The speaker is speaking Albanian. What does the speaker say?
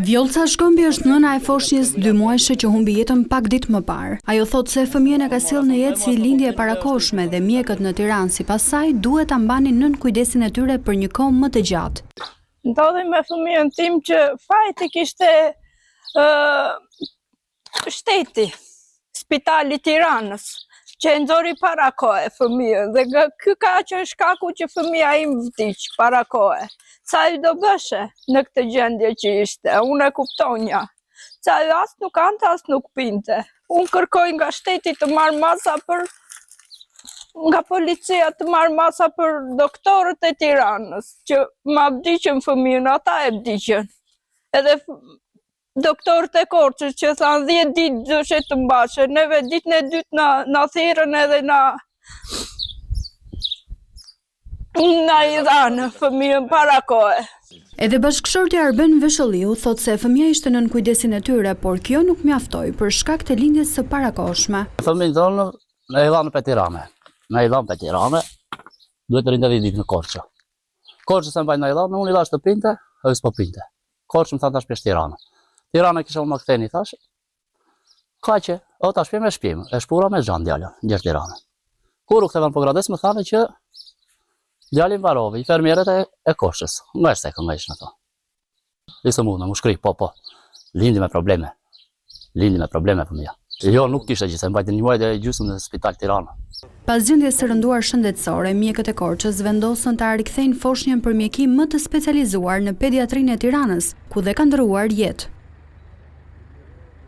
Vjolca Shkëmbi është nëna e foshnjës 2 muajshe që humbi jetën pak ditë më parë. Ajo thotë se fëmijën e ka sjellë në jetë si lindje e parakoshme dhe mjekët në Tiranë sipas saj duhet ta mbanin nën kujdesin e tyre për një kohë më të gjatë. Ndodhi me fëmijën tim që fajti kishte shteti, Spitali Tiranës, që e nxori para kohe fëmijën dhe ky ka qenë shkaku që fëmija im vdiq para kohe. Sa ju do bëshe në këtë gjendje që ishte, unë e kuptonja. Sa ju as nuk ante, as nuk pinte. Unë kërkoj nga shteti të marrë masa nga policia të marrë masa për doktorët e Tiranës, që ma vdiqën fëmijën, ata e vdiqën. Edhe doktorët e Korçës që thanë 10 ditë dëshet të mbashe, neve ditën e dytë na thirrën edhe na i dhanë fëmijën para kohe. Edhe bashkëshorti Arben Veshëlliu thotë se fëmia ishte nën kujdesin e tyre, por kjo nuk mjaftoi për shkak të lindjes së parakohshme. Fëmijën tonë në i dhanë për Tiranë. Në i dhanë për Tiranë, duhet të rindë 10 ditë në Korçë. Korçë se mbaj në i dhanë, unë i dhash të pinte, edhe s'po pinte. Korçë më thanë tash pesh Tiranë. Tiranë kisha më ktheni thash. Ka që, o tash shpim e shpim, e shpura me xhan djalën, gjerë Tiranë. Kur u kthevan po grades më thanë që djalin varovi, i fermierët e Korçës. Nga e sekë, nga ishë në to. Isë mundë, më shkri, po. Lindi me probleme fëmija. Jo, nuk kishte gjithë, se mbajtë një muaj dhe gjysmë në Spital Tirana. Pas gjendjes së rënduar shëndetësore, mjekët e Korçës vendosën të rikthejnë foshnjën për mjekim më të specializuar në pediatrinë e Tiranës, ku dhe ka ndëruar jetë.